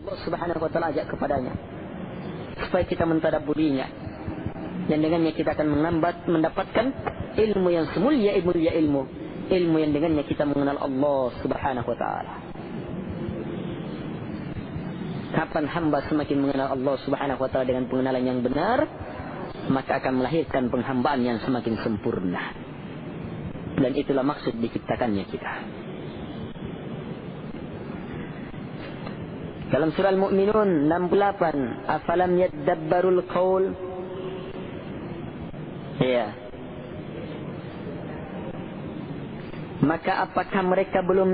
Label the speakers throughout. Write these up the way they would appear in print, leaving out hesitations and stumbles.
Speaker 1: Allah Subhanahu wa taala ajak kepadanya supaya kita mentadabburinya, dan dengannya kita akan mendapatkan ilmu yang semulia ilmu yang dengannya kita mengenal Allah Subhanahu wa taala. Kapan hamba semakin mengenal Allah Subhanahu wa taala dengan pengenalan yang benar, maka akan melahirkan penghambaan yang semakin sempurna. Dan itulah maksud diciptakannya kita. Dalam surah Al-Mu'minun 68, afalam yaddabbarul qaul. Ya. Maka apakah mereka belum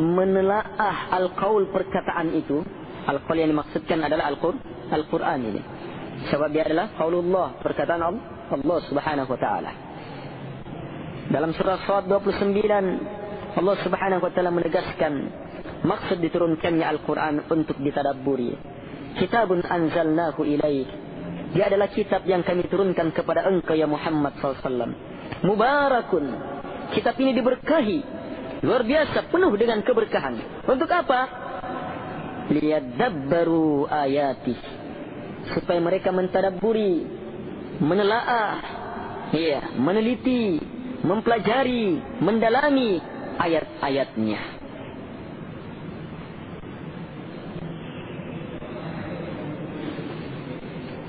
Speaker 1: menelaah al-qaul, perkataan itu? Al-qaul yang dimaksudkan adalah Al-Quran ini. Sebab dia adalah qaulullah, perkataan Allah Subhanahu wa taala. Dalam surah Shad 29, Allah Subhanahu wa taala menegaskan maksud diturunkannya Al-Quran untuk ditadabburi. Kitabun anzalnahu ilaik. Dia adalah kitab yang kami turunkan kepada engkau ya Muhammad SAW. Mubarakun. Kitab ini diberkahi, luar biasa, penuh dengan keberkahan. Untuk apa? Liyadabbaru ayatih, supaya mereka mentadabburi, menelaah, meneliti, mempelajari, mendalami ayat-ayatnya.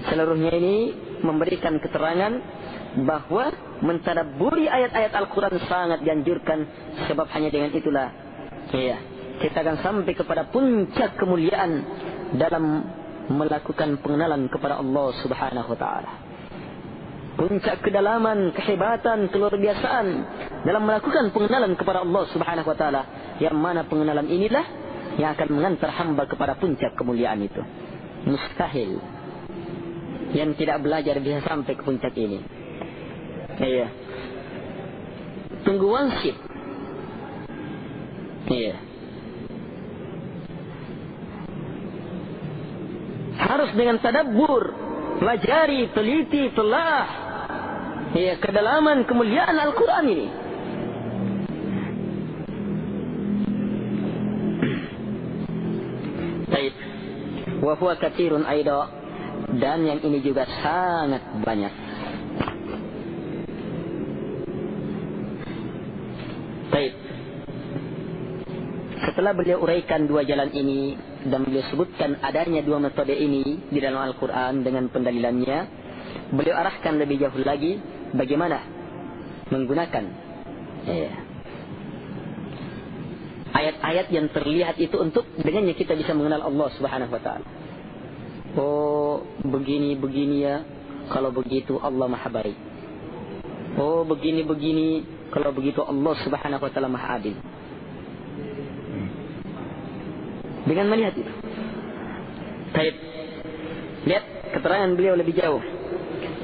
Speaker 1: Seluruhnya ini memberikan keterangan bahwa mentadabburi ayat-ayat Al-Quran sangat dianjurkan, sebab hanya dengan itulah kita akan sampai kepada puncak kemuliaan dalam melakukan pengenalan kepada Allah Subhanahu wa taala. Puncak kedalaman, kehebatan, keluar biasaan dalam melakukan pengenalan kepada Allah Subhanahu wa taala, yang mana pengenalan inilah yang akan mengantar hamba kepada puncak kemuliaan itu. Mustahil yang tidak belajar bisa sampai ke puncak ini. Tunggu wansip. Harus dengan tadabbur, pelajari, teliti, telah kedalaman kemuliaan Al-Quran ini. Baik. Wa huwa katsirun aidha, dan yang ini juga sangat banyak. Baik. Setelah beliau uraikan dua jalan ini dan beliau sebutkan adanya dua metode ini di dalam Al-Quran dengan pendalilannya, beliau arahkan lebih jauh lagi bagaimana menggunakan ayat-ayat yang terlihat itu untuk dengannya kita bisa mengenal Allah Subhanahu wa taala. Oh, begini ya, kalau begitu Allah Maha Baik. Oh, begini kalau begitu Allah Subhanahu wa taala Maha Adil. Dengan melihat itu. Baik. Lihat keterangan beliau lebih jauh.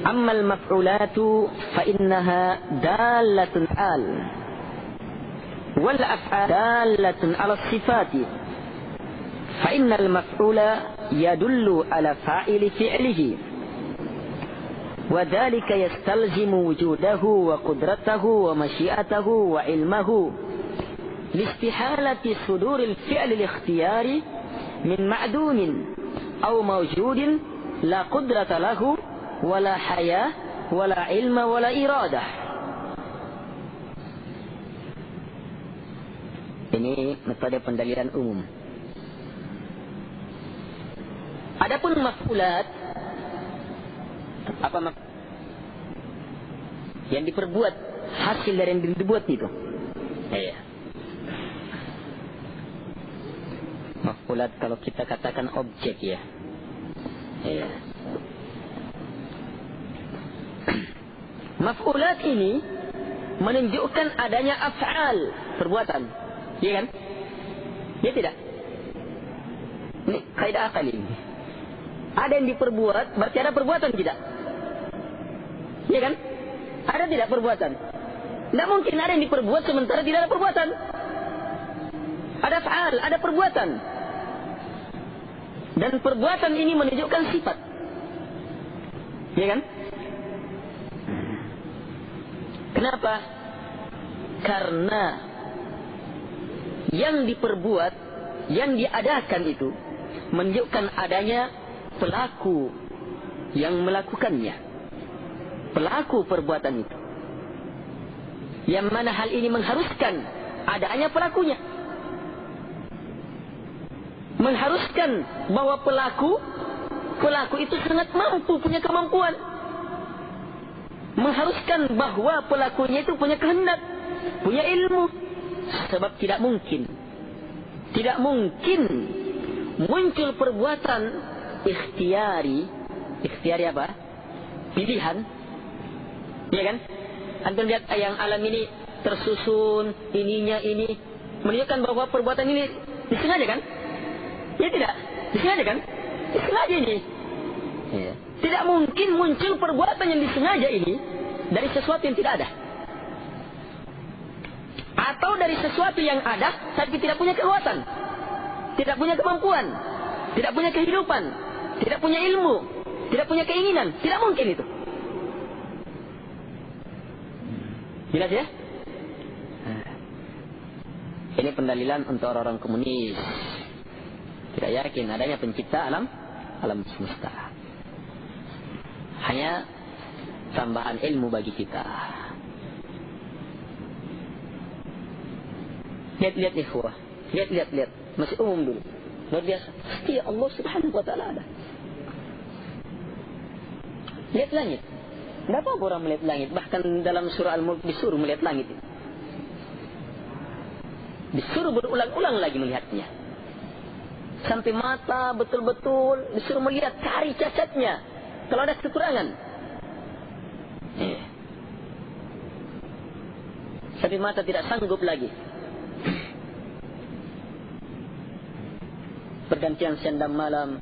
Speaker 1: Ammal maf'ulatu fa innaha dalatun al wal af'al dalatun ala sifati. Fa innal maf'ula yadullu ala fa'ili fi'lihi. Wa dhalika yastalzimu wujudahu wa qudratahu wa masyiatahu wa ilmahu. لاستحالة صدور الفعل الاختياري من معدوم أو موجود لا قدرة له ولا حياة ولا علم ولا إرادة. Ini metode pendalilan umum. Adapun maf'ulat, apa yang diperbuat, hasil dari yang dibuat itu. Maf'ulat kalau kita katakan objek ya. Maf'ulat ini menunjukkan adanya af'al, perbuatan. Iya kan? Ya tidak? Ini kaidah akal ini. Ada yang diperbuat, berarti ada perbuatan tidak? Iya kan? Ada tidak perbuatan? Tidak mungkin ada yang diperbuat sementara tidak ada perbuatan. Ada fa'al, ada perbuatan. Dan perbuatan ini menunjukkan sifat. Ya kan? Kenapa? Karena yang diperbuat yang diadakan itu menunjukkan adanya pelaku yang melakukannya, pelaku perbuatan itu, yang mana hal ini mengharuskan adanya pelakunya, mengharuskan bahwa pelaku itu sangat mampu, punya kemampuan, mengharuskan bahwa pelakunya itu punya kehendak, punya ilmu. Sebab tidak mungkin muncul perbuatan ikhtiari apa? Pilihan. Iya kan? Antum lihat yang alam ini tersusun ininya ini, menunjukkan bahwa perbuatan ini disengaja kan? Ya tidak, disengaja kan? Disengaja ini. Ya. Tidak mungkin muncul perbuatan yang disengaja ini dari sesuatu yang tidak ada, atau dari sesuatu yang ada tapi tidak punya kekuatan, tidak punya kemampuan, tidak punya kehidupan, tidak punya ilmu, tidak punya keinginan. Tidak mungkin itu. Jelas ya? Ini pendalilan untuk orang-orang komunis. Tidak yakin adanya pencipta alam semesta. Hanya tambahan ilmu bagi kita. Lihat ikhwah. Lihat. Masih umum dulu. Luar biasa. Pasti Allah subhanahu wa ta'ala ada. Lihat langit. Tidak apa orang melihat langit. Bahkan dalam surah Al-Mulk disuruh melihat langit. Disuruh berulang-ulang lagi melihatnya. Sampai mata betul-betul disuruh melihat, cari cacatnya. Kalau ada kekurangan. Sampai mata tidak sanggup lagi. Pergantian siang dan malam.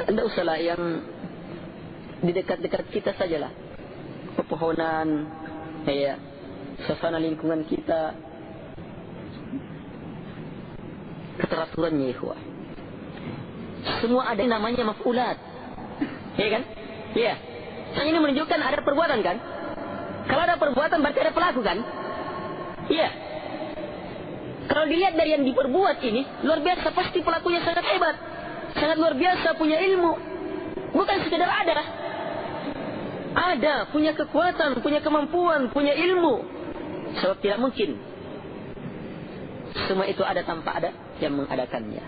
Speaker 1: Tidak usahlah yang di dekat-dekat kita sajalah. Pepohonan, suasana lingkungan kita, keteraturannya ikhwah. Semua ada namanya maf'ulat. Ya kan? Iya. Ini menunjukkan ada perbuatan kan? Kalau ada perbuatan berarti ada pelaku kan? Iya. Kalau dilihat dari yang diperbuat ini, luar biasa, pasti pelakunya sangat hebat, sangat luar biasa, punya ilmu. Bukan sekedar ada, punya kekuatan, punya kemampuan, punya ilmu. Sebab tidak mungkin semua itu ada tanpa ada yang mengadakannya.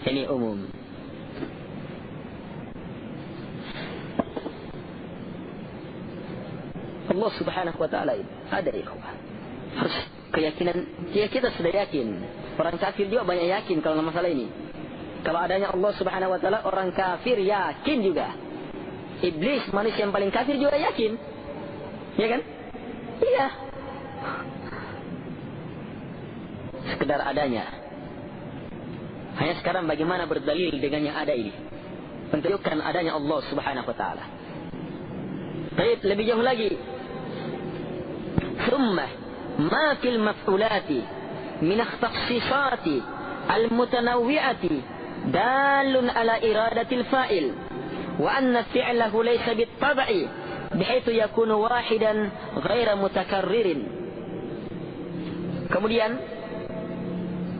Speaker 1: Ini umum. Allah subhanahu wa ta'ala ada ikhwah. Harus keyakinan. Ya kita sudah yakin. Orang kafir juga banyak yakin kalau masalah ini. Kalau adanya Allah subhanahu wa ta'ala, orang kafir yakin juga. Iblis, manusia yang paling kafir juga yakin. Ya kan? Iya. Sekedar adanya. Hanya sekarang bagaimana berdalil dengan yang ada ini. Menunjukkan adanya Allah subhanahu wa ta'ala. Baik, lebih jauh lagi. ثم ما في المفعولات من التخصيصات المتنوعة دال على إرادة الفاعل وأن فعله ليس بالطبع بحيث يكون واحدا غير متكرر. Kemudian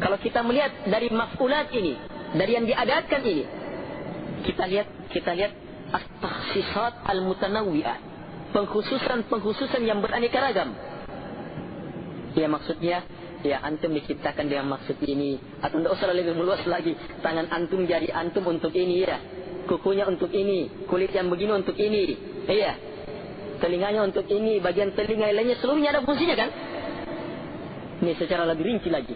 Speaker 1: kalau kita melihat dari maf'ulat ini, dari yang diadakan ini, kita lihat at-takhsisat al-mutanawwi'ah, pengkhususan yang beraneka ragam. Ya maksudnya, ya antum diciptakan dengan maksud ini, atau tidak usah lebih meluas lagi, tangan antum jadi antum untuk ini ya, kukunya untuk ini, kulit yang begini untuk ini, iya, telinganya untuk ini, bagian telinga lainnya seluruhnya ada fungsinya kan? Ini secara lebih rinci lagi.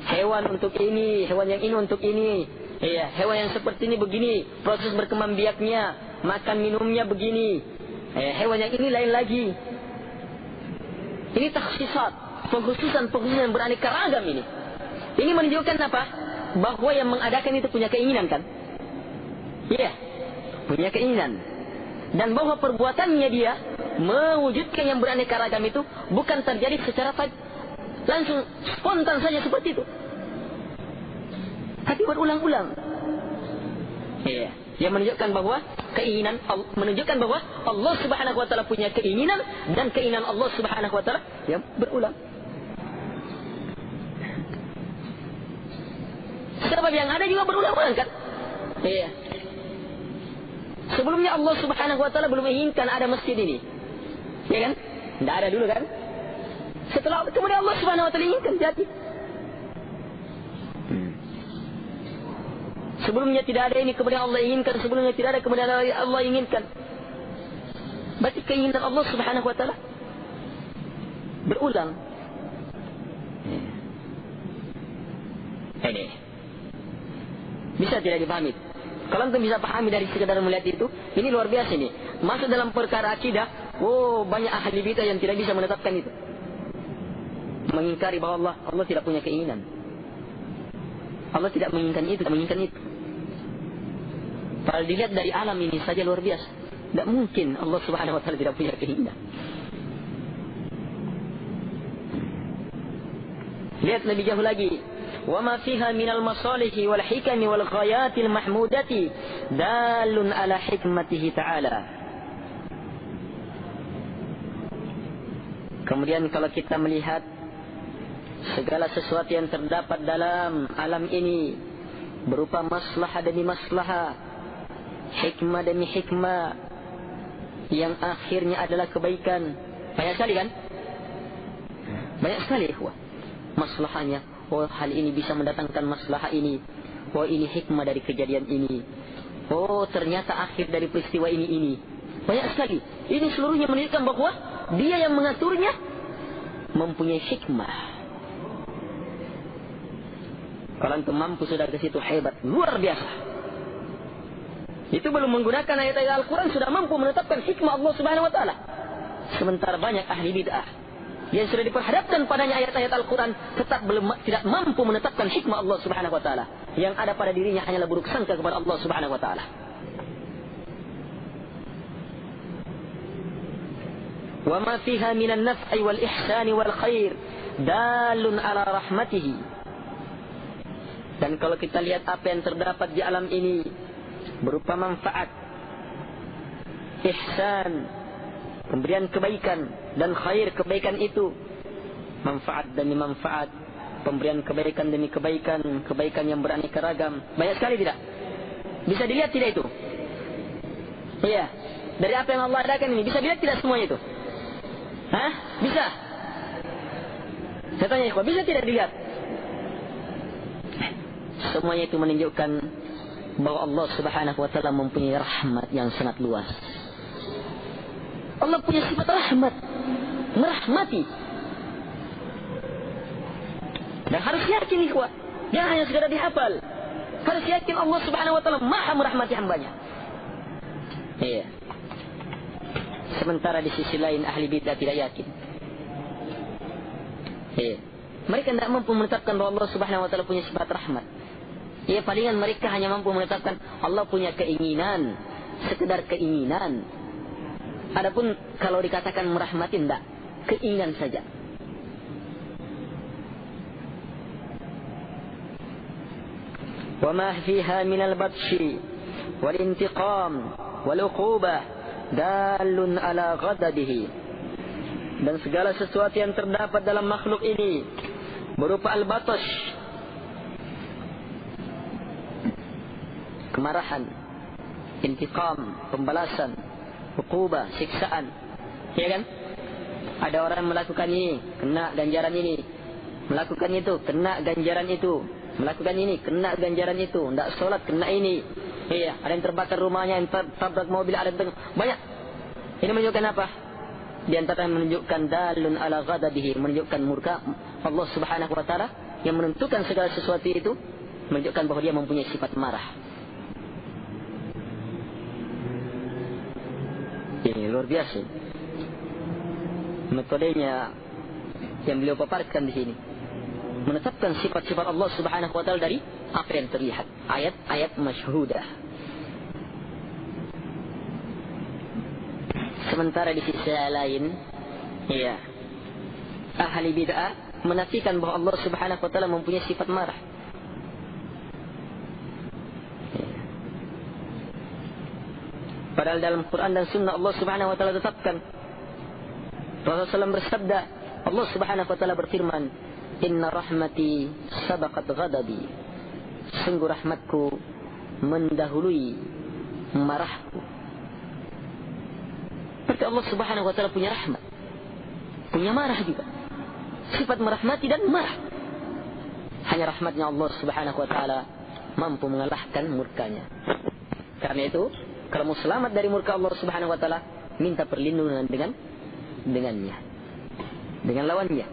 Speaker 1: Hewan untuk ini, hewan yang ini untuk ini, iya, hewan yang seperti ini begini, proses berkembang biaknya, makan minumnya begini, hewan yang ini lain lagi. Ini takhsisat, pengkhususan yang beraneka ragam ini. Ini menunjukkan apa? Bahwa yang mengadakan itu punya keinginan kan? Iya, punya keinginan. Dan bahwa perbuatannya dia mewujudkan yang beraneka ragam itu bukan terjadi secara langsung spontan saja seperti itu, tapi berulang-ulang. Iya, Yang menunjukkan bahwa menunjukkan bahwa Allah Subhanahu wa taala punya keinginan, dan keinginan Allah Subhanahu wa taala yang berulang. Sebab yang ada juga berulang-ulang kan? Iya. Sebelumnya Allah Subhanahu wa taala belum menginginkan ada masjid ini. Ya kan? Tidak ada dulu kan? Setelah kemudian Allah Subhanahu wa taala inginkan jadi. Sebelumnya tidak ada ini, kemudian Allah inginkan. Sebelumnya tidak ada, kemudian Allah inginkan. Berarti keinginan Allah Subhanahu wa taala berulang. Ini bisa tidak dipahami? Kalau antum bisa pahami dari sekedar melihat itu, ini luar biasa ini. Masuk dalam perkara akidah, banyak ahli bidah yang tidak bisa menetapkan itu. Mengingkari bahwa Allah tidak punya keinginan. Allah tidak menginginkan itu, tidak menginginkan itu. Kalau dilihat dari alam ini saja luar biasa. Tidak mungkin Allah Subhanahu wa taala tidak punya keinginan. Lihat lebih jauh lagi. Wa ma fiha minal masalihi wal hikami wal ghayatil mahmudati dalun ala hikmatihi ta'ala. Kemudian kalau kita melihat segala sesuatu yang terdapat dalam alam ini berupa maslahah demi maslahah, hikmah demi hikmah, yang akhirnya adalah kebaikan. Banyak sekali kan? Banyak sekali ikhwah. Maslahahnya, hal ini bisa mendatangkan maslahah ini. Ini hikmah dari kejadian ini. Ternyata akhir dari peristiwa ini. Banyak sekali. Ini seluruhnya menunjukkan bahwa Dia yang mengaturnya mempunyai hikmah. Kalau antum mampu sudah ke situ, hebat, luar biasa. Itu belum menggunakan ayat-ayat Al-Quran sudah mampu menetapkan hikmah Allah Subhanahu wa taala. Sementara banyak ahli bid'ah yang sudah diperhadapkan padanya ayat-ayat Al-Quran tetap tidak mampu menetapkan hikmah Allah Subhanahu wa taala. Yang ada pada dirinya hanyalah buruk sangka kepada Allah Subhanahu wa taala. Wa ma fiha minan naf'i wal ihsani wal khair dalun ala rahmatihi. Dan kalau kita lihat apa yang terdapat di alam ini berupa manfaat, ihsan, pemberian kebaikan, dan khair, kebaikan itu manfaat demi manfaat, pemberian kebaikan demi kebaikan, kebaikan yang beraneka ragam. Banyak sekali tidak? Bisa dilihat tidak itu? Iya. Dari apa yang Allah adakan ini bisa dilihat tidak semuanya itu? Hah? Bisa? Saya tanya ikhwan, bisa tidak dilihat? Semuanya itu menunjukkan bahwa Allah Subhanahu wa taala mempunyai rahmat yang sangat luas. Allah punya sifat rahmat, merahmati. Dan harus yakin ikhwah, jangan hanya sekadar dihafal. Harus yakin Allah Subhanahu wa taala maha merahmati hambanya. Iya. Sementara di sisi lain ahli bidah tidak yakin. Iya. Mereka tidak mampu menetapkan bahwa Allah Subhanahu wa taala punya sifat rahmat. Ya, palingan mereka hanya mampu menetapkan Allah punya keinginan, sekedar keinginan. Adapun kalau dikatakan merahmati, tidak, keinginan saja. Wa ma fiha min al-batshi wal intiqam wal uqubah dalun ala ghadabihi. Dan segala sesuatu yang terdapat dalam makhluk ini berupa al-batash, kemarahan, intiqam, pembalasan, uqubah, siksaan. Ya kan? Ada orang yang melakukan ini, kena ganjaran ini. Melakukan itu, kena ganjaran itu. Melakukan ini, kena ganjaran itu. Tidak sholat, kena ini. Iya, ada yang terbakar rumahnya, yang tabrak mobil, ada yang banyak. Ini menunjukkan apa? Di antara yang menunjukkan dalun ala ghadabihi, menunjukkan murka Allah Subhanahu wa taala yang menentukan segala sesuatu itu, menunjukkan bahwa Dia mempunyai sifat marah. Ini luar biasa. Metodenya yang beliau paparkan di sini menetapkan sifat-sifat Allah Subhanahu wa taala dari apa yang terlihat, ayat-ayat masyhudah. Sementara di sisi lain, ya, ahli bid'ah menafikan bahwa Allah Subhanahu wa taala mempunyai sifat marah. Padahal dalam Quran dan Sunnah Allah Subhanahu wa taala tetapkan. Rasulullah SAW bersabda, Allah Subhanahu wa taala berfirman, "Inna rahmati sabaqat ghadabi." Sungguh rahmatku mendahului marahku. Berarti Allah Subhanahu wa taala punya rahmat, punya marah juga. Sifat merahmati dan marah. Hanya rahmatnya Allah Subhanahu wa taala mampu mengalahkan murkanya. Karena itu, kalau mau selamat dari murka Allah Subhanahu wa taala, minta perlindungan dengannya, dengan lawannya.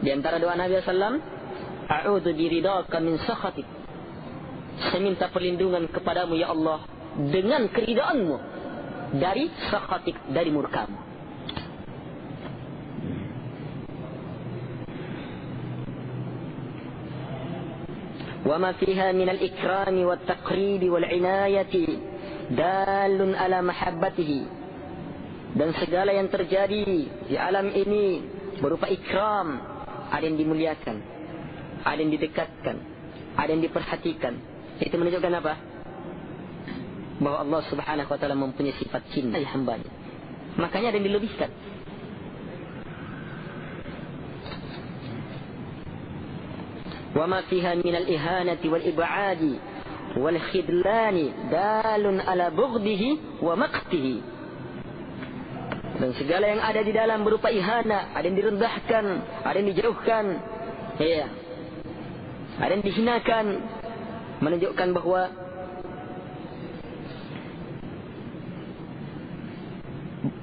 Speaker 1: Di antara doa Nabi sallallahu, "A'udzu biridaka min sakhatik." Saya minta perlindungan kepadamu ya Allah dengan keridaanmu dari sakhatik, dari murkamu. Wa ma fiha min al-ikrami wat taqribi wal inayati dalun ala mahabbatihi. Dan segala yang terjadi di alam ini berupa ikram, ada yang dimuliakan, ada yang didekatkan, ada yang diperhatikan. Itu menunjukkan apa? Bahwa Allah Subhanahu wa taala mempunyai sifat cinta hamba-Nya. Makanya ada yang dilebihkan. Wa ma fiha min al-ihanati wal ib'adi wal khidlani dalun ala bughdihi wa maqtihi. Dan segala yang ada di dalam berupa ihana, ada yang direndahkan, ada yang dijauhkan, ya, ada yang dihinakan, menunjukkan bahwa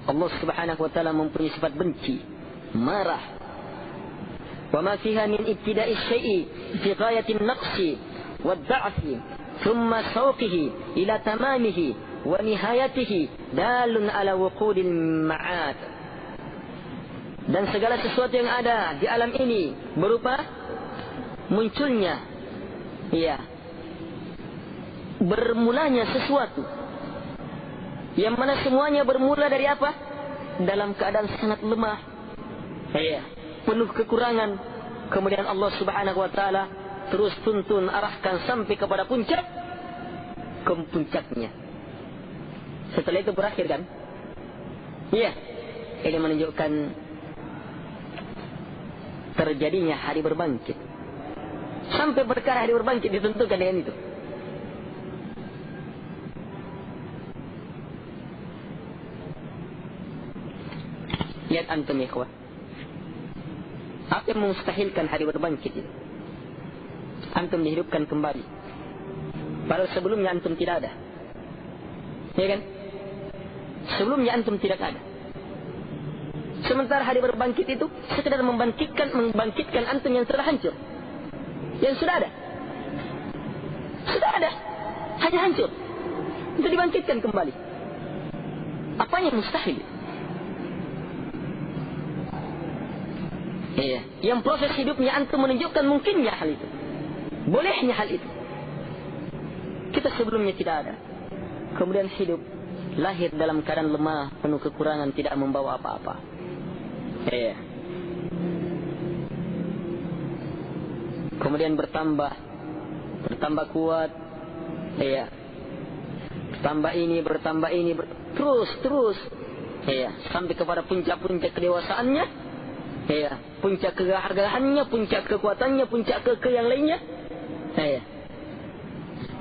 Speaker 1: Allah Subhanahu wa taala mempunyai sifat benci, marah. Wa ma fiha min ibtida'i syai'i fi ghayati an-naqsi wad-da'fi thumma sawqihi ila tamamihi wa nihayatihi dalun ala wuqudil ma'ad. Dan segala sesuatu yang ada di alam ini berupa munculnya, ya, bermulanya sesuatu yang mana semuanya bermula dari apa? Dalam keadaan sangat lemah, ya, penuh kekurangan. Kemudian Allah Subhanahu wa taala terus tuntun, arahkan sampai kepada puncaknya. Setelah itu berakhir kan? Iya. Ini menunjukkan terjadinya hari berbangkit. Sampai perkara hari berbangkit ditentukan dengan itu. Lihat antum ikhwah. Apa yang memustahilkan hari berbangkit itu? Antum dihidupkan kembali. Padahal sebelumnya antum tidak ada. Ya kan? Sebelumnya antum tidak ada. Sementara hari berbangkit itu sekedar membangkitkan antum yang sudah hancur. Yang sudah ada. Sudah ada. Hanya hancur. Itu dibangkitkan kembali. Apa yang mustahil? Iya. Yang proses hidupnya antum menunjukkan mungkinnya hal itu. Bolehnya hal itu. Kita sebelumnya tidak ada. Kemudian hidup, lahir dalam keadaan lemah, penuh kekurangan, tidak membawa apa-apa. Iya. Kemudian bertambah kuat. Iya. Bertambah ini, terus. Iya. Sampai kepada puncak-puncak kedewasaannya. Iya. Puncak kegagahannya, puncak kekuatannya, puncak yang lainnya. Iya.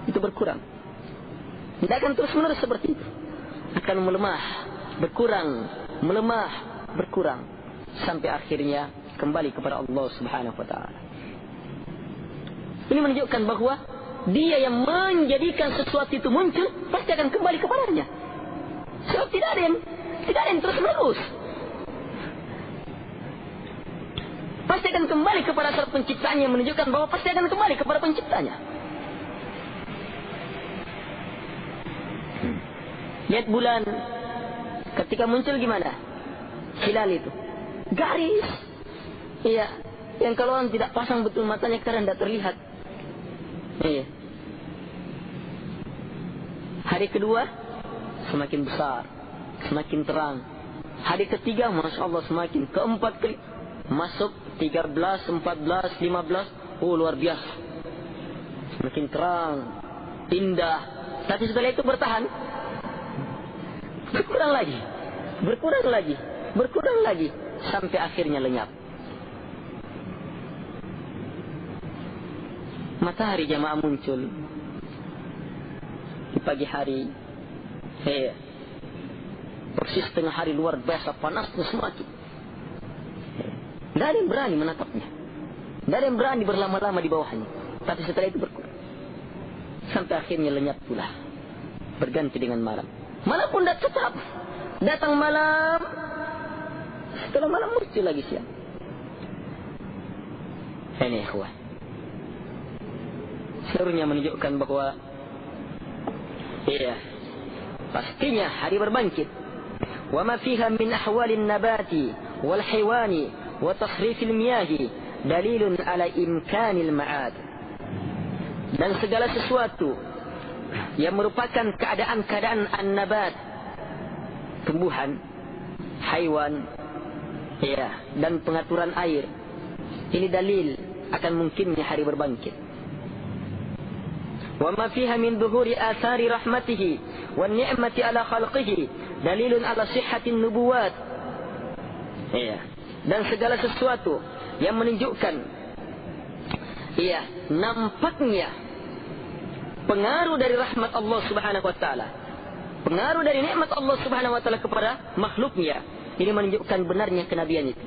Speaker 1: Itu berkurang. Tidak akan terus-menerus seperti itu. Akan melemah, berkurang. Sampai akhirnya kembali kepada Allah Subhanahu wa ta'ala. Ini menunjukkan bahwa Dia yang menjadikan sesuatu itu muncul, pasti akan kembali kepadanya. Sebab tidak ada yang terus-menerus. Pasti akan kembali kepada Sang Penciptanya, menunjukkan bahwa pasti akan kembali kepada Penciptanya. Lihat bulan ketika muncul gimana? Hilal itu garis, iya, yang kalau orang tidak pasang betul matanya karena tidak terlihat. Iya. Hari kedua semakin besar, semakin terang. Hari ketiga, masya Allah, semakin. Keempat kali masuk 13, 14, 15. Oh, luar biasa. Semakin terang, indah. Tapi setelah itu bertahan. Berkurang lagi, berkurang lagi, berkurang lagi, sampai akhirnya lenyap. Matahari jamaah muncul di pagi hari. Persis tengah hari luar biasa panasnya semakin. Tidak ada yang berani menatapnya. Tidak ada yang berani berlama-lama di bawahnya. Tapi setelah itu berkurang. Sampai akhirnya lenyap pula. Berganti dengan malam. Malam pun tidak tetap. Datang malam. Setelah malam muncul lagi siang. Ini ikhwan. Seluruhnya menunjukkan bahwa pastinya hari berbangkit. Wa ma fiha min ahwalin nabati wal haywani wa tasrifil miyahi dalilun ala imkanil ma'ad. Dan segala sesuatu yang merupakan keadaan-keadaan an-nabat, tumbuhan, haiwan, dan pengaturan air, ini dalil akan mungkinnya hari berbangkit. Wa ma fiha min dhuhuri athari rahmatihi wan ni'mati ala khalqihi dalilun ala sihhatin nubuwat. Dan segala sesuatu yang menunjukkan nampaknya pengaruh dari rahmat Allah Subhanahu wa taala, pengaruh dari nikmat Allah Subhanahu wa taala kepada makhluknya, ini menunjukkan benarnya kenabian itu.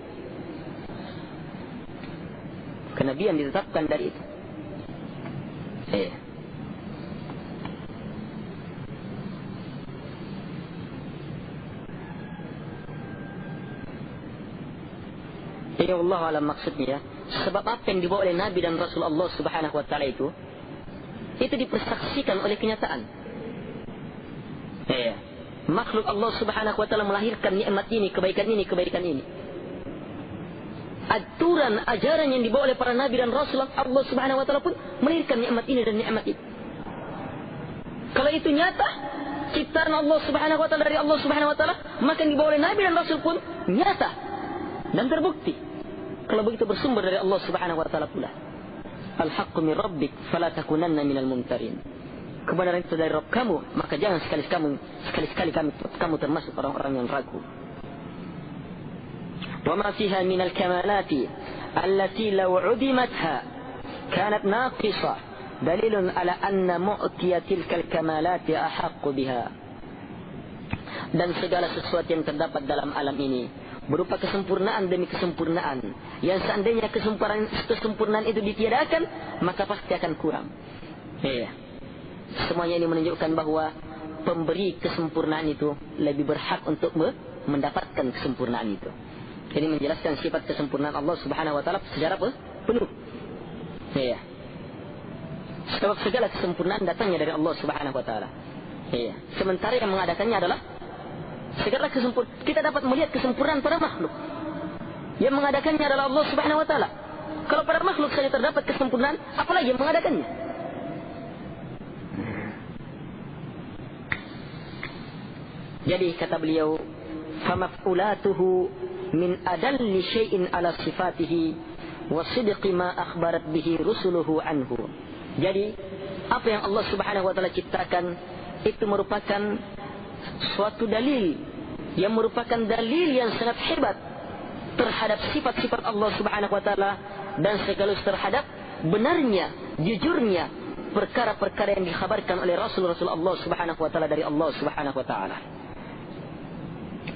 Speaker 1: Kenabian ditetapkan dari itu. Ya Allah alam maksudnya, sebab apa yang dibawa oleh Nabi dan Rasul Allah Subhanahu wa taala itu dipersaksikan oleh kenyataan. Makhluk Allah Subhanahu wa taala melahirkan nikmat ini, kebaikan ini, kebaikan ini. Aturan, ajaran yang dibawa oleh para Nabi dan Rasul Allah Subhanahu wa taala pun melahirkan nikmat ini dan nikmat itu. Kalau itu nyata, ciptaan Allah Subhanahu wa taala dari Allah Subhanahu wa taala, maka yang dibawa oleh Nabi dan Rasul pun nyata dan terbukti. Kalau begitu bersumber dari Allah Subhanahu wa taala pula. Al-haqqu min rabbik fala takunanna minal mumtarin. Kebenaran itu dari Rabb kamu, maka jangan sekali-sekali kamu termasuk orang-orang yang ragu. Wa ma fiha minal kamalati allati law 'udimatha kanat naqisa dalilun ala anna mu'tiya tilkal kamalati ahaqqu biha. Dan segala sesuatu yang terdapat dalam alam ini berupa kesempurnaan demi kesempurnaan, yang seandainya kesempurnaan itu ditiadakan, maka pasti akan kurang. Semuanya ini menunjukkan bahwa pemberi kesempurnaan itu lebih berhak untuk mendapatkan kesempurnaan itu. Ini menjelaskan sifat kesempurnaan Allah Subhanahu wa taala secara penuh. Sebab segala kesempurnaan datangnya dari Allah Subhanahu wa taala. Sementara yang mengadakannya adalah segala kesempurnaan. Kita dapat melihat kesempurnaan pada makhluk. Yang mengadakannya adalah Allah Subhanahu wa taala. Kalau pada makhluk saja terdapat kesempurnaan, apalagi yang mengadakannya? Jadi kata beliau, famaf'ulatuhu min adalli syai'in ala sifatihi wa sidqi ma akhbarat bihi rusuluhu anhu. Jadi apa yang Allah Subhanahu wa taala ciptakan itu merupakan suatu dalil yang merupakan dalil yang sangat hebat terhadap sifat-sifat Allah Subhanahu wa taala dan sekaligus terhadap benarnya, jujurnya perkara-perkara yang dikhabarkan oleh Rasul-Rasul Allah Subhanahu wa taala dari Allah Subhanahu wa taala.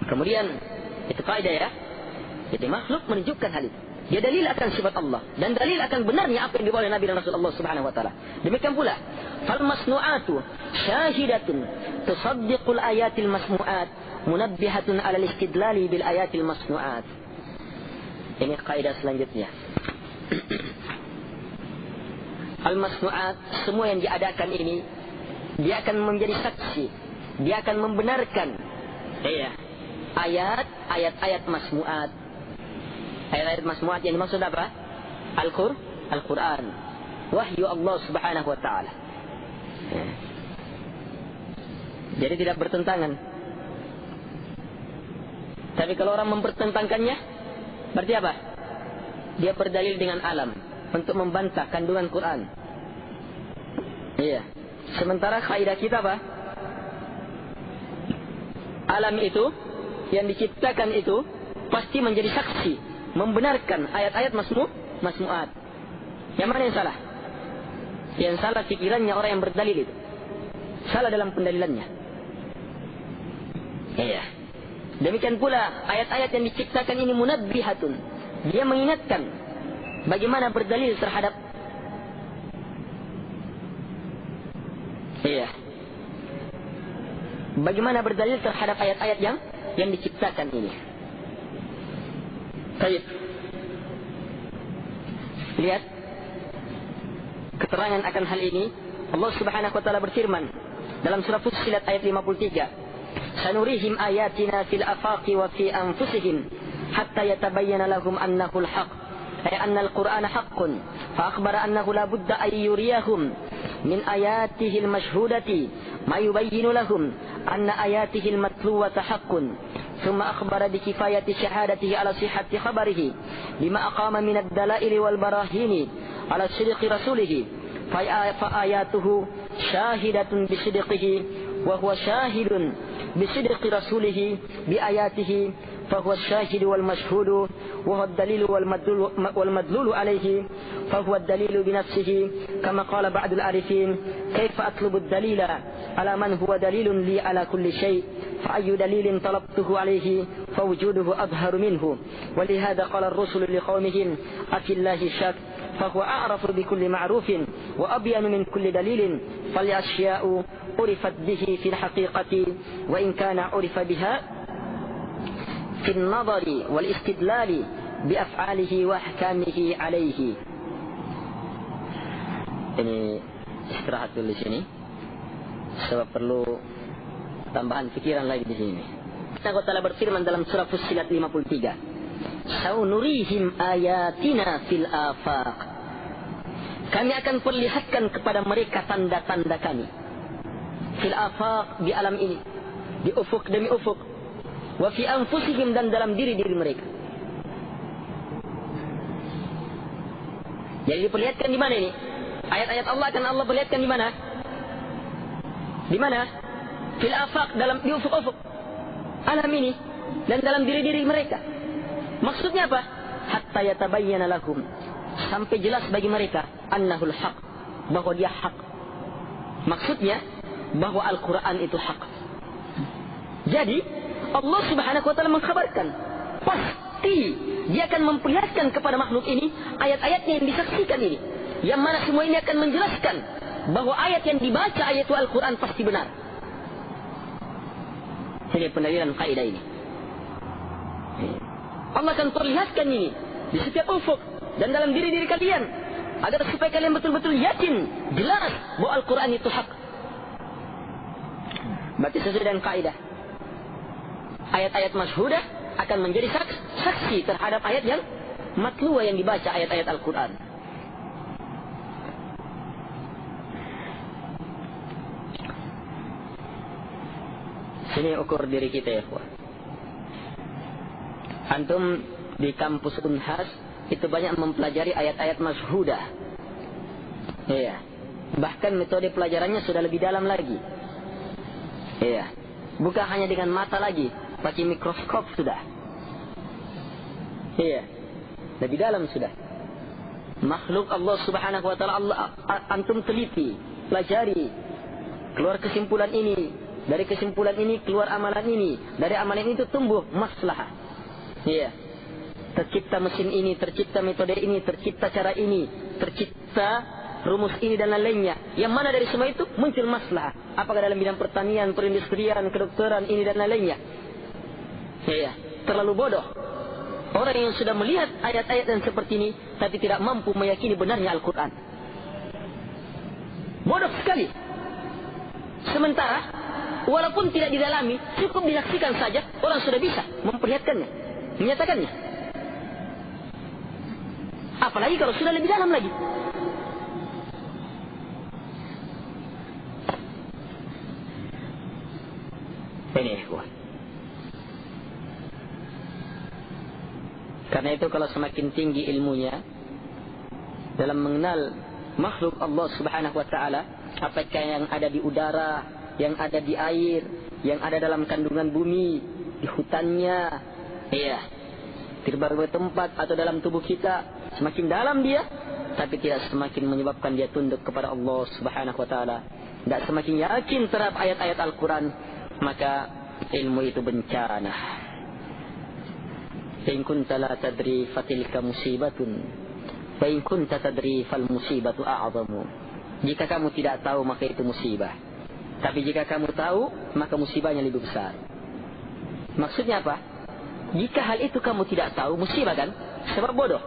Speaker 1: Kemudian itu kaidah ya. Jadi makhluk menunjukkan hal itu. Dia dalil akan sifat Allah dan dalil akan benarnya apa yang dibawa oleh Nabi dan Rasul Allah Subhanahu wa taala. Demikian pula, fal masnu'atu syahidatun tusaddiqul ayatil masnu'at munabbihatun 'ala al-istidlali bil ayatil masnu'at. Ini kaidah selanjutnya. Al-masnu'at, semua yang diadakan ini dia akan menjadi saksi, dia akan membenarkan ayat-ayat masnu'at. Ayat-ayat masnu'at yang dimaksud apa? Al-Quran. Wahyu Allah Subhanahu wa ta'ala. Jadi tidak bertentangan. Tapi kalau orang mempertentangkannya, berarti apa? Dia berdalil dengan alam untuk membantah kandungan Quran. Sementara kaidah kita apa? alam itu, yang diciptakan itu, pasti menjadi saksi, membenarkan ayat-ayat masmu'at. Yang mana yang salah? Yang salah pikirannya orang yang berdalil itu. Salah dalam pendalilannya. Iya. Demikian pula ayat-ayat yang diciptakan ini munabbihatun. Dia mengingatkan bagaimana berdalil terhadap. Iya. Bagaimana berdalil terhadap ayat-ayat yang diciptakan ini. Baik. Lihat keterangan akan hal ini. Allah Subhanahu wa taala berfirman dalam surah Fussilat ayat 53. Sanurihim ayatina fil afaqi wa fi anfusihim hatta yatabayyana lahum annahu al-haq. Ay anna al-Qur'ana haqqun. Fa akhbara annahu la budda ay yuriyahum min ayatihi al-mashhudati ma yubayyinu lahum anna ayatihi al-matluwata haqqun. ثم أخبر بكفاية شهادته على صحة خبره لما أقام من الدلائل والبراهين على صدق رسوله فآياته شاهدة بصدقه وهو شاهد بصدق رسوله بآياته فهو الشاهد والمشهود وهو الدليل والمدلول عليه فهو الدليل بنفسه كما قال بعض العارفين كيف أطلب الدليل على من هو دليل لي على كل شيء فأي دليل طلبته عليه فوجوده أظهر منه ولهذا قال الرسل لقومهم أفي الله شك فهو أعرف بكل معروف وأبين من كل دليل فالأشياء عرفت به في الحقيقة وإن كان عرف بها في النظر والاستدلال بأفعاله وأحكامه عليه. Ini istirahat dulu di sini. Sebab perlu tambahan pikiran lagi di sini. Allah Taala berfirman dalam surah Fussilat 53. Saunurihim ayatina fil afaq. Kami akan perlihatkan kepada mereka tanda-tanda kami. Fil afaq, di alam ini, di ufuk demi ufuk. Wa fi anfusihim, dan dalam diri-diri mereka. Jadi diperlihatkan di mana ini? Ayat-ayat Allah akan Allah perlihatkan di mana? Di mana? Fil afaq, dalam di ufuk-ufuk alam ini dan dalam diri-diri mereka. Maksudnya apa? Hatta yatabayyana lahum, sampai jelas bagi mereka annahul haq, bahwa dia hak. Maksudnya bahwa Al-Quran itu hak. Jadi Allah Subhanahu wa taala mengkhabarkan pasti dia akan memperlihatkan kepada makhluk ini ayat-ayatnya yang disaksikan ini, yang mana semua ini akan menjelaskan bahwa ayat yang dibaca ayat Al-Quran pasti benar. Ini pendalilan kaidah ini. Allah akan perlihatkan ini di setiap ufuk dan dalam diri-diri kalian, agar supaya kalian betul-betul yakin, jelas bahwa Al-Quran itu hak. Berarti sesuai dengan kaidah, ayat-ayat masyhudah akan menjadi saksi terhadap ayat yang matluwa, yang dibaca ayat-ayat Al-Quran. Sini ukur diri kita ya, kawan. Antum di kampus Unhas itu banyak mempelajari ayat-ayat masyhudah. Iya. Bahkan metode pelajarannya sudah lebih dalam lagi. Iya. Bukan hanya dengan mata lagi, pakai mikroskop sudah. Iya. Lebih dalam sudah. Makhluk Allah Subhanahu wa taala, Allah antum teliti, pelajari, keluar kesimpulan ini. Dari kesimpulan ini keluar amalan ini. Dari amalan ini itu tumbuh maslahah. Iya. Tercipta mesin ini, tercipta metode ini, tercipta cara ini, tercipta rumus ini dan lain-lainnya. Yang mana dari semua itu muncul maslahah. Apakah dalam bidang pertanian, perindustrian, kedokteran, ini dan lain-lainnya. Iya. Terlalu bodoh orang yang sudah melihat ayat-ayat yang seperti ini tapi tidak mampu meyakini benarnya Al-Quran. Bodoh sekali. Sementara walaupun tidak didalami, cukup disaksikan saja, orang sudah bisa memperlihatkannya, menyatakannya. Apalagi kalau sudah lebih dalam lagi. Ini ikhwan. Karena itu kalau semakin tinggi ilmunya dalam mengenal makhluk Allah Subhanahu wa taala, apakah yang ada di udara, yang ada di air, yang ada dalam kandungan bumi, di hutannya, iya, di berbagai tempat atau dalam tubuh kita, semakin dalam dia, tapi tidak semakin menyebabkan dia tunduk kepada Allah Subhanahu wa taala, tidak semakin yakin terhadap ayat-ayat Al-Quran, maka ilmu itu bencana. In kunta la tadri fatilka musibatun, wa in kunta tadri fal musibatu a'zamu. Jika kamu tidak tahu maka itu musibah, tapi jika kamu tahu maka musibahnya lebih besar. Maksudnya apa? Jika hal itu kamu tidak tahu, musibah kan? Sebab bodoh.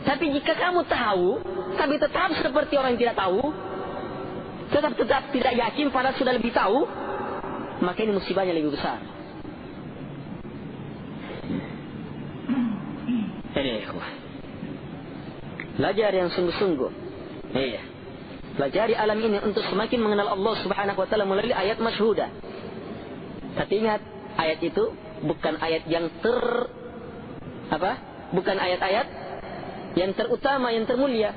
Speaker 1: Tapi jika kamu tahu, tapi tetap seperti orang yang tidak tahu, tetap tidak yakin padahal sudah lebih tahu, maka ini musibahnya lebih besar. Ini ikhwah, belajar yang sungguh-sungguh. Iya, pelajari alam ini untuk semakin mengenal Allah Subhanahu wa taala melalui ayat masyhudah. Tapi ingat, ayat itu bukan ayat yang bukan ayat-ayat yang terutama, yang termulia.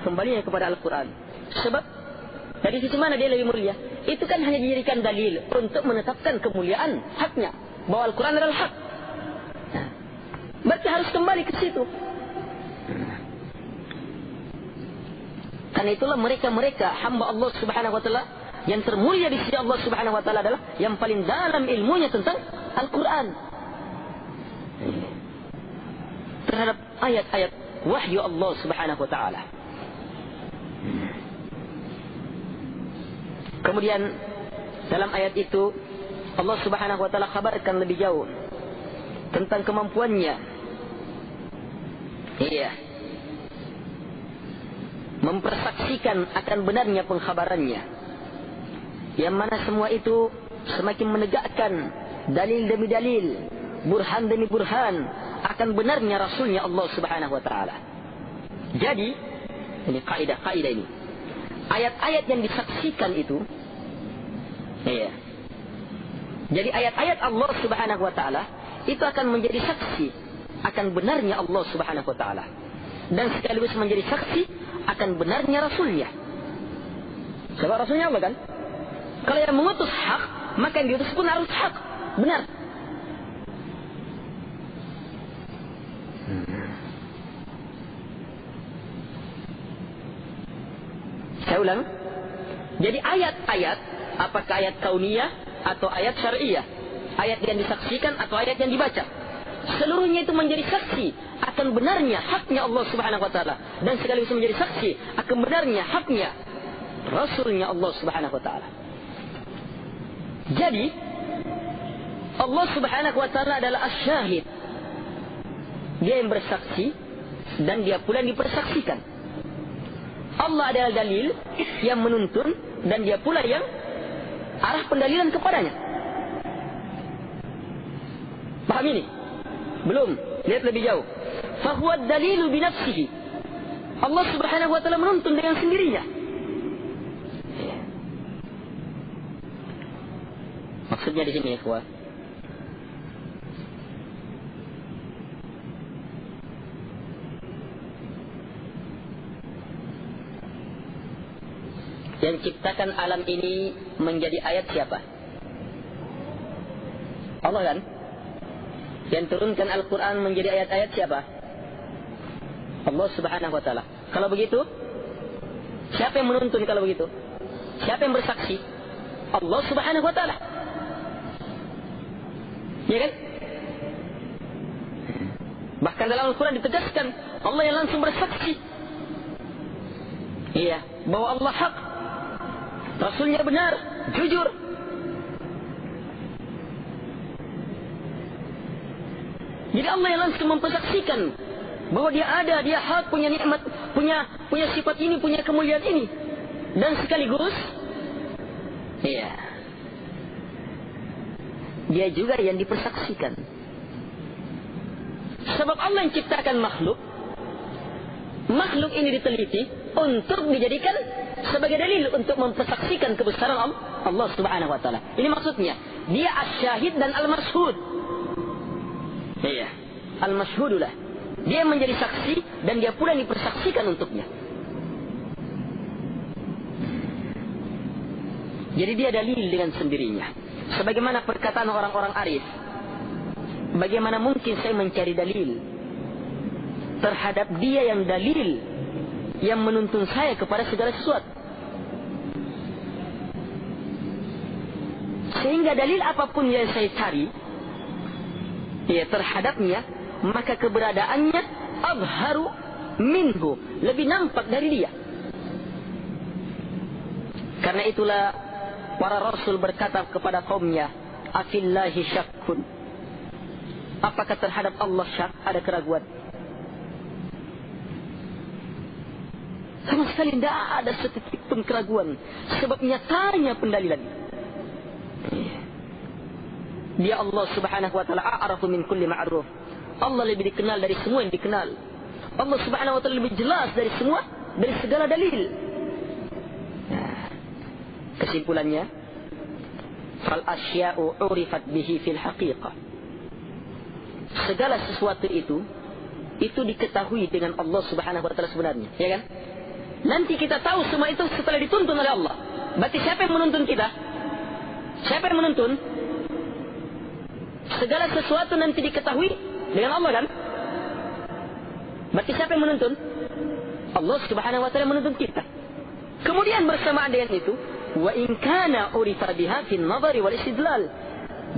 Speaker 1: Kembalinya kepada Al-Quran. Sebab dari sisi mana dia lebih mulia? Itu kan hanya dijadikan dalil untuk menetapkan kemuliaan haknya, bahwa Al-Quran adalah hak. Berarti harus kembali ke situ. Karena itulah mereka hamba Allah Subhanahu wa taala yang termulia di sisi Allah Subhanahu wa taala adalah yang paling dalam ilmunya tentang Al-Quran, terhadap ayat-ayat wahyu Allah Subhanahu wa taala. Kemudian dalam ayat itu Allah Subhanahu wa taala kabarkan lebih jauh tentang kemampuannya. Iya, mempersaksikan akan benarnya pengkhabarannya, yang mana semua itu semakin menegakkan dalil demi dalil, burhan demi burhan akan benarnya Rasulnya Allah Subhanahu wa taala. Jadi ini kaidah ini, ayat-ayat yang disaksikan itu, iya, jadi ayat-ayat Allah Subhanahu wa taala itu akan menjadi saksi akan benarnya Allah Subhanahu wa taala, dan sekaligus menjadi saksi akan benarnya Rasulnya. Sebab Rasulnya Allah kan, kalau yang mengutus hak, maka yang diutus pun harus hak, benar. Saya ulang. Jadi ayat-ayat, apakah ayat kauniyah atau ayat syar'iyah, ayat yang disaksikan atau ayat yang dibaca, seluruhnya itu menjadi saksi akan benarnya haknya Allah Subhanahu wa taala, dan sekaligus menjadi saksi akan benarnya haknya Rasulnya Allah Subhanahu wa taala. Jadi Allah Subhanahu wa taala adalah asy-syahid. Dia yang bersaksi dan dia pula yang dipersaksikan. Allah adalah dalil yang menuntun dan dia pula yang arah pendalilan kepadanya. Paham ini? Belum? Lihat lebih jauh. Fahuwa dalilu binafsihi. Allah Subhanahu wa taala menuntun dengan sendirinya. Maksudnya di sini, ikhwah, yang ciptakan alam ini menjadi ayat siapa? Allah kan? Yang turunkan Al-Quran menjadi ayat-ayat siapa? Allah Subhanahu wa taala. Kalau begitu, siapa yang menuntun kalau begitu? Siapa yang bersaksi? Allah Subhanahu wa taala. Ya kan? Bahkan dalam Al-Quran ditegaskan Allah yang langsung bersaksi. Iya, bahwa Allah hak, Rasulnya benar, jujur. Jadi Allah yang langsung mempersaksikan bahwa dia ada, dia hak, punya nikmat, punya sifat ini, punya kemuliaan ini. Dan sekaligus, iya, dia juga yang dipersaksikan. Sebab Allah yang ciptakan makhluk, makhluk ini diteliti untuk dijadikan sebagai dalil untuk mempersaksikan kebesaran Allah Subhanahu wa taala. Ini maksudnya, dia asy-syahid dan al-masyhud. Iya, al-masyhudulah. Dia menjadi saksi dan dia pula dipersaksikan untuknya. Jadi dia dalil dengan sendirinya. Sebagaimana perkataan orang-orang arif, bagaimana mungkin saya mencari dalil terhadap dia yang dalil yang menuntun saya kepada segala sesuatu. Sehingga dalil apapun yang saya cari terhadapnya, maka keberadaannya abharu minhu, lebih nampak dari dia. Karena itulah para rasul berkata kepada kaumnya, afillahi syakkun, apakah terhadap Allah syak, ada keraguan? Sama sekali tidak ada setitik pun keraguan, sebab nyatanya pendalilan. Dia Allah subhanahu wa ta'ala a'rafu min kulli ma'ruf. Allah lebih dikenal dari semua yang dikenal. Allah subhanahu wa ta'ala lebih jelas dari semua, dari segala dalil. Kesimpulannya, fal asya'u urifat bihi fil haqiqah. Segala sesuatu itu diketahui dengan Allah subhanahu wa ta'ala sebenarnya, ya kan? Nanti kita tahu semua itu setelah dituntun oleh Allah. Berarti siapa yang menuntun kita? Siapa yang menuntun? Segala sesuatu nanti diketahui dengan Allah, kan? Berarti siapa yang menuntun? Allah subhanahu wa ta'ala menuntun kita. Kemudian bersamaan dengan itu, wa in kana urifa biha fi an-nadhari wal istidlal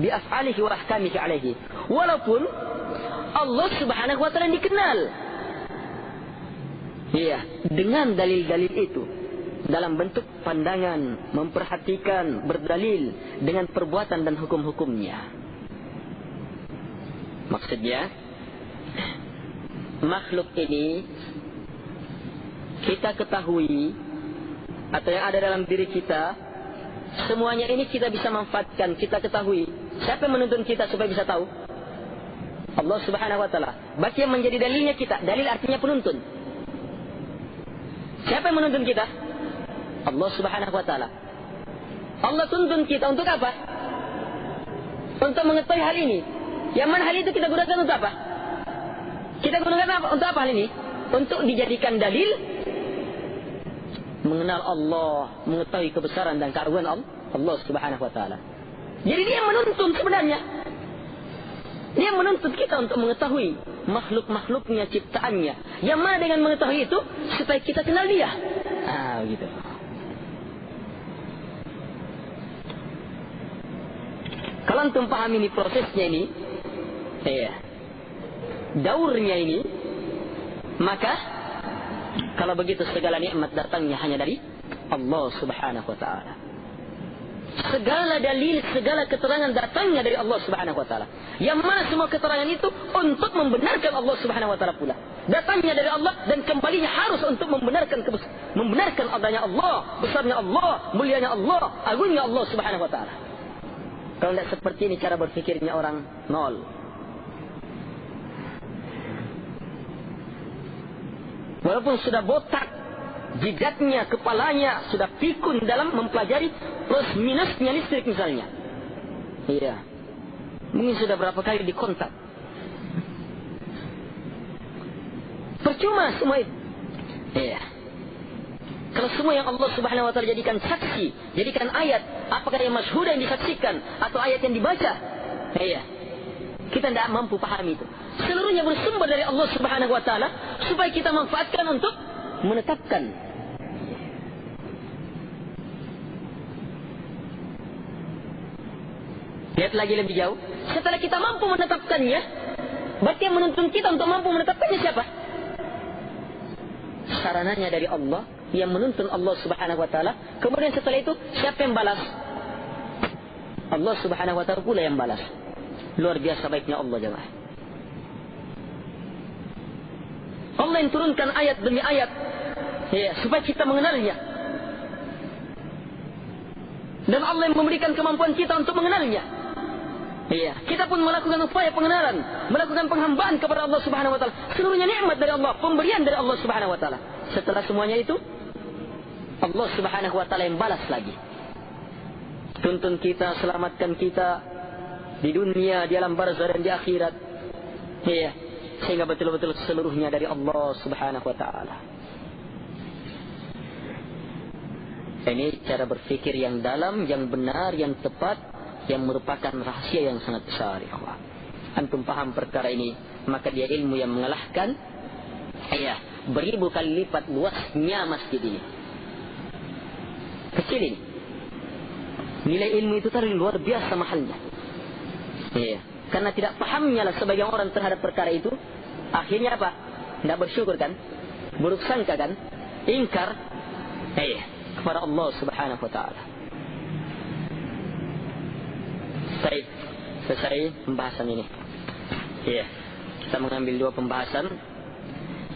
Speaker 1: bi af'alihi wa ahkamihi alaihi. Walaupun Allah subhanahu wa ta'ala dikenal, dengan dalil-dalil itu, dalam bentuk pandangan, memperhatikan, berdalil dengan perbuatan dan hukum-hukumnya. Maksudnya, makhluk ini kita ketahui, atau yang ada dalam diri kita, semuanya ini kita bisa manfaatkan, kita ketahui. Siapa yang menuntun kita supaya bisa tahu? Allah subhanahu wa ta'ala. Berarti yang menjadi dalilnya kita. Dalil artinya penuntun. Siapa yang menuntun kita? Allah subhanahu wa ta'ala. Allah tuntun kita untuk apa? Untuk mengetahui hal ini. Yang mana hal itu kita gunakan untuk apa? Kita gunakan apa? Untuk apa hal ini? Untuk dijadikan dalil mengenal Allah, mengetahui kebesaran dan keagungan Allah subhanahu wa ta'ala. Jadi dia menuntun sebenarnya. Dia menuntut kita untuk mengetahui makhluk-makhluknya, ciptaannya. Yang mana dengan mengetahui itu, supaya kita kenal dia. Begitu. Kalau antum pahami ini prosesnya ini, daurnya ini, maka kalau begitu segala nikmat datangnya hanya dari Allah subhanahu wa ta'ala. Segala dalil, segala keterangan datangnya dari Allah subhanahu wa ta'ala. Yang mana semua keterangan itu untuk membenarkan Allah subhanahu wa ta'ala pula. Datangnya dari Allah dan kembalinya harus untuk membenarkan adanya Allah, besarnya Allah, mulianya Allah, agungnya Allah subhanahu wa ta'ala. Kalau tidak seperti ini cara berfikirnya orang, nol. Walaupun sudah botak jidatnya, kepalanya sudah pikun dalam mempelajari plus minusnya listrik misalnya. Mungkin sudah berapa kali dikontak. Percuma semua itu. Kalau semua yang Allah subhanahu wa ta'ala jadikan saksi, jadikan ayat, apakah yang masyhur yang disaksikan atau ayat yang dibaca, kita tidak mampu pahami itu. Seluruhnya bersumber dari Allah subhanahu wa ta'ala, supaya kita manfaatkan untuk menetapkan. Lihat lagi lebih jauh. Setelah kita mampu menetapkannya, berarti yang menuntun kita untuk mampu menetapkannya siapa? Sarananya dari Allah, yang menuntun Allah subhanahu wa ta'ala. Kemudian setelah itu, siapa yang balas? Allah subhanahu wa ta'ala pula yang balas. Luar biasa baiknya Allah jemaah. Allah yang turunkan ayat demi ayat, supaya kita mengenalnya. Dan Allah yang memberikan kemampuan kita untuk mengenalnya. Kita pun melakukan upaya pengenalan, melakukan penghambaan kepada Allah subhanahu wa ta'ala. Seluruhnya nikmat dari Allah, pemberian dari Allah subhanahu wa ta'ala. Setelah semuanya itu, Allah subhanahu wa ta'ala yang balas lagi. Tuntun kita, selamatkan kita di dunia, di alam barzah dan di akhirat. Sehingga betul-betul seluruhnya dari Allah subhanahu wa ta'ala. Ini cara berfikir yang dalam, yang benar, yang tepat, yang merupakan rahasia yang sangat besar, ikhwah. Antum paham perkara ini, maka dia ilmu yang mengalahkan beribu kali lipat luasnya masjid ini. Kecil ini. Nilai ilmu itu tadi luar biasa mahalnya. Karena tidak pahamnya lah sebagian orang terhadap perkara itu, akhirnya apa? Tidak bersyukur kan? Buruk sangka kan? Ingkar kepada Allah Subhanahu wa taala. Baik, selesai pembahasan ini. Kita mengambil 2 pembahasan,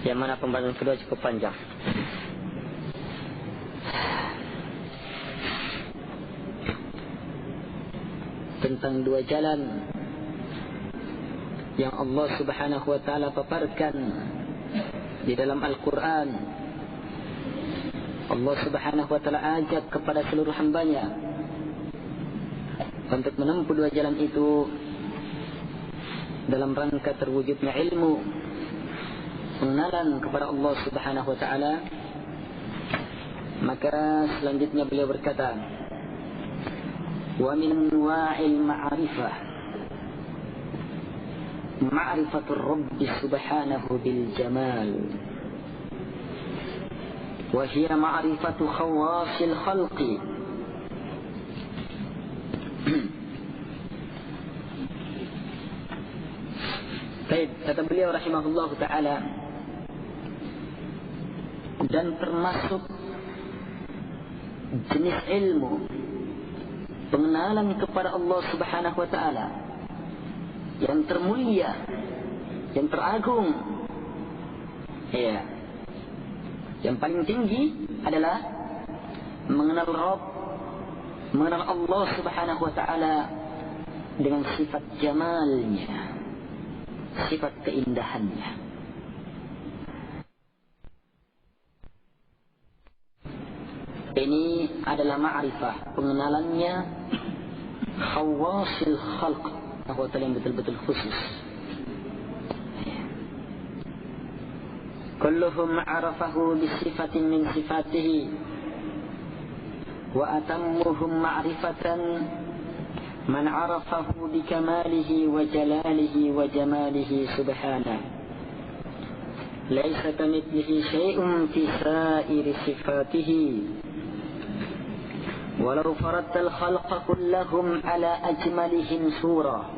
Speaker 1: yang mana pembahasan kedua cukup panjang. Tentang 2 jalan yang Allah Subhanahu wa taala paparkan di dalam Al-Quran. Allah Subhanahu wa taala ajak kepada seluruh hambanya untuk menempuh 2 jalan itu dalam rangka terwujudnya ilmu, pengenalan kepada Allah Subhanahu wa taala. Maka selanjutnya beliau berkata, wa min anwa'il ma'rifah ma'rifatur Rabb subhanahu bil jamal, wa hiya ma'rifatu khawasil khalqi. Baik, kata beliau rahimahullah ta'ala, dan termasuk jenis ilmu pengenalan kepada Allah Subhanahu wa taala yang termulia, yang teragung, yang paling tinggi adalah mengenal Rabb, mengenal Allah Subhanahu wa taala dengan sifat jamalnya, sifat keindahannya. Ini adalah ma'rifah, pengenalannya khawasil khalq, Allah Ta'ala yang betul-betul khusus. Kulluhum arafahu bisifatin min sifatihi, wa atammuhum ma'rifatan man arafahu bikamalihi wa jalalihi wa jamalihi subhanahu. Laisa kamithlihi syai'un fi sa'iri sifatihi. Walau faradta al-khalqa kullahum ala ajmalihim surah,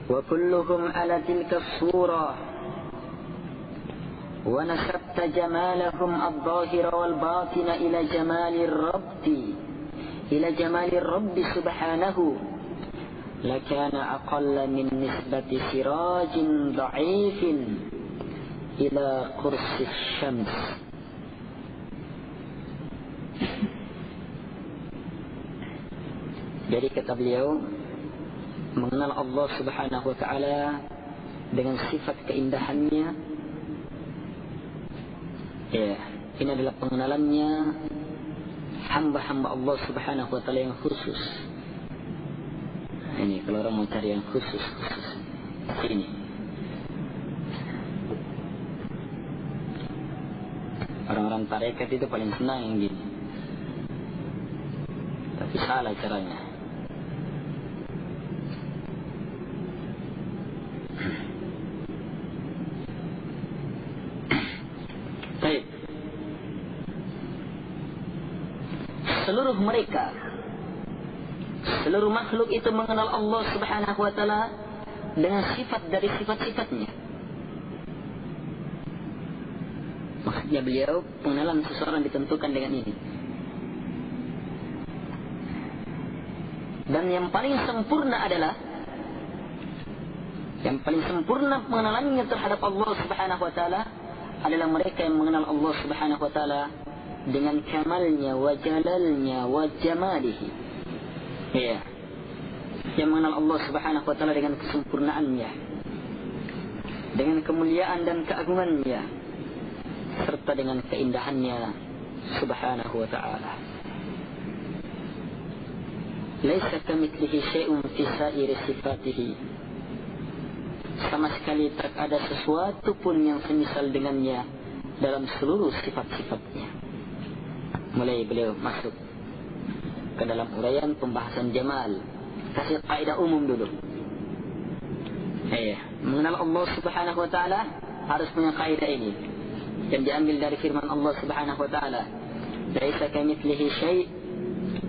Speaker 1: wa kulluhum ala tilka surah, wa nasabta jamalahum al-zahira wal-batina ila jamalir rabbi subhanahu, lakana aqalla min nisbati sirajin da'ifin ila qursi syams. Jadi kata beliau, mengenal Allah Subhanahu wa taala dengan sifat keindahannya, ini adalah pengenalannya hamba-hamba Allah Subhanahu wa taala yang khusus. Ini kalau orang mau cari yang khusus ini. Orang-orang tarekat itu paling senang yang gini, tapi salah caranya. Baik, seluruh mereka, seluruh makhluk itu mengenal Allah Subhanahu wa taala dengan sifat dari sifat-sifatnya. Maksudnya beliau, pengenalan seseorang ditentukan dengan ini. Dan yang paling sempurna adalah, yang paling sempurna pengenalannya terhadap Allah Subhanahu wa taala adalah mereka yang mengenal Allah Subhanahu wa taala dengan kamalnya wa jalalnya wa jamalihi. Yang mengenal Allah Subhanahu wa taala dengan kesempurnaannya, dengan kemuliaan dan keagungannya, serta dengan keindahannya Subhanahu wa taala. Laisa kamitslihi syai'un fi sa'iri sifatihi. Sama sekali tak ada sesuatu pun yang semisal dengannya dalam seluruh sifat-sifatnya. Mulai beliau masuk ke dalam uraian pembahasan jamal. Kasih kaidah umum dulu. Mengenal Allah Subhanahu wa taala harus punya kaidah ini. Yang diambil dari firman Allah Subhanahu wa taala, "Laisa kamitslihi syai'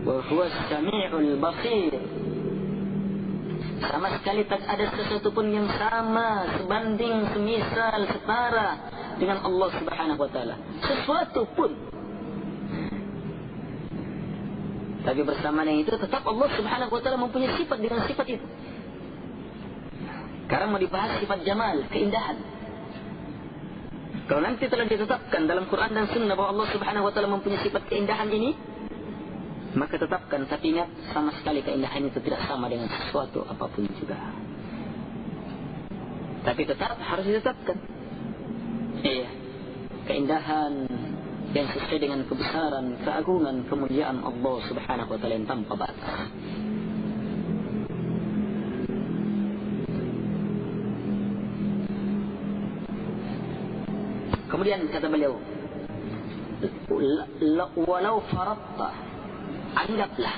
Speaker 1: wa huwa as-sami'ul basir." Sama sekali tak ada sesuatu pun yang sama, sebanding, semisal, setara dengan Allah Subhanahu wa taala. Sesuatu pun. Tapi bersamaan yang itu tetap Allah Subhanahu wa taala mempunyai sifat dengan sifat itu. Sekarang mau dibahas sifat jamal, keindahan. Kalau nanti telah ditetapkan dalam Quran dan Sunnah bahwa Allah Subhanahu wa taala mempunyai sifat keindahan ini, maka tetapkan. Tapi ingat, sama sekali keindahan itu tidak sama dengan sesuatu apapun juga. Tapi tetap harus ditetapkan. Keindahan yang sesuai dengan kebesaran, keagungan, kemuliaan Allah Subhanahu wa taala yang tanpa batas. Kemudian kata beliau, walau faratta, anggaplah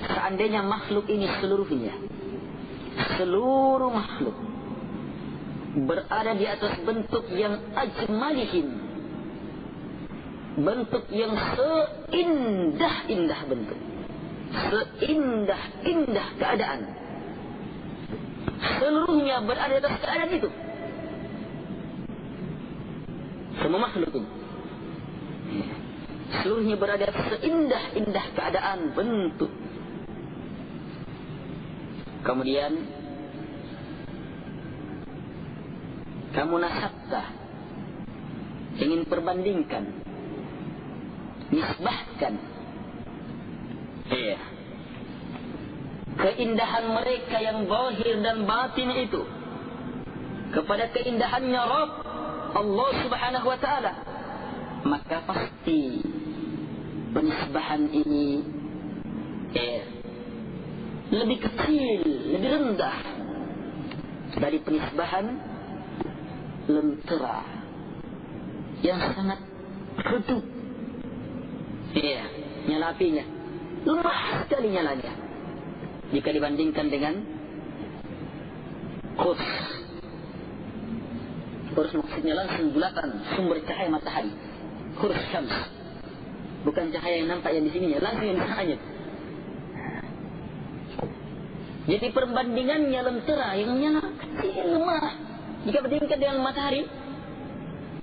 Speaker 1: seandainya makhluk ini seluruhnya, seluruh makhluk berada di atas bentuk yang ajmalihim, bentuk yang seindah-indah bentuk, seindah-indah keadaan, seluruhnya berada di atas keadaan itu. Semua makhluk ini seluruhnya berada seindah-indah keadaan, bentuk. Kemudian kamu nasabta, ingin perbandingkan, nisbahkan keindahan mereka yang zahir dan batin itu kepada keindahannya Rabb Allah Subhanahu wa taala, maka pasti penisbahan ini lebih kecil, lebih rendah dari penisbahan lentera yang sangat redup. Nyala apinya lemah sekali nyalanya jika dibandingkan dengan Quds. Quds maksudnya langsung bulatan sumber cahaya matahari, Quds Syams, bukan cahaya yang nampak yang di sininya, langsung yang cahaya. Jadi perbandingannya lentera yang nyala kecil, lemah jika bandingkan dengan matahari,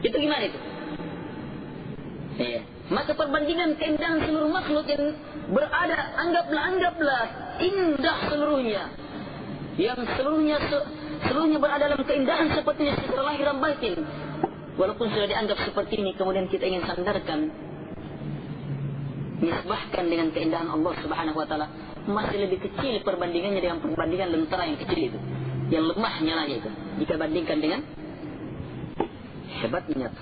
Speaker 1: itu gimana itu? Maka perbandingan keindahan seluruh makhluk yang berada, anggaplah indah seluruhnya, yang seluruhnya berada dalam keindahan seperti secara lahir dan batin. Walaupun sudah dianggap seperti ini, kemudian kita ingin sandarkan, nisbahkan dengan keindahan Allah Subhanahu wa taala, masih lebih kecil perbandingannya dengan perbandingan lentera yang kecil itu, yang lemah nyalanya itu, jika bandingkan dengan hebatnya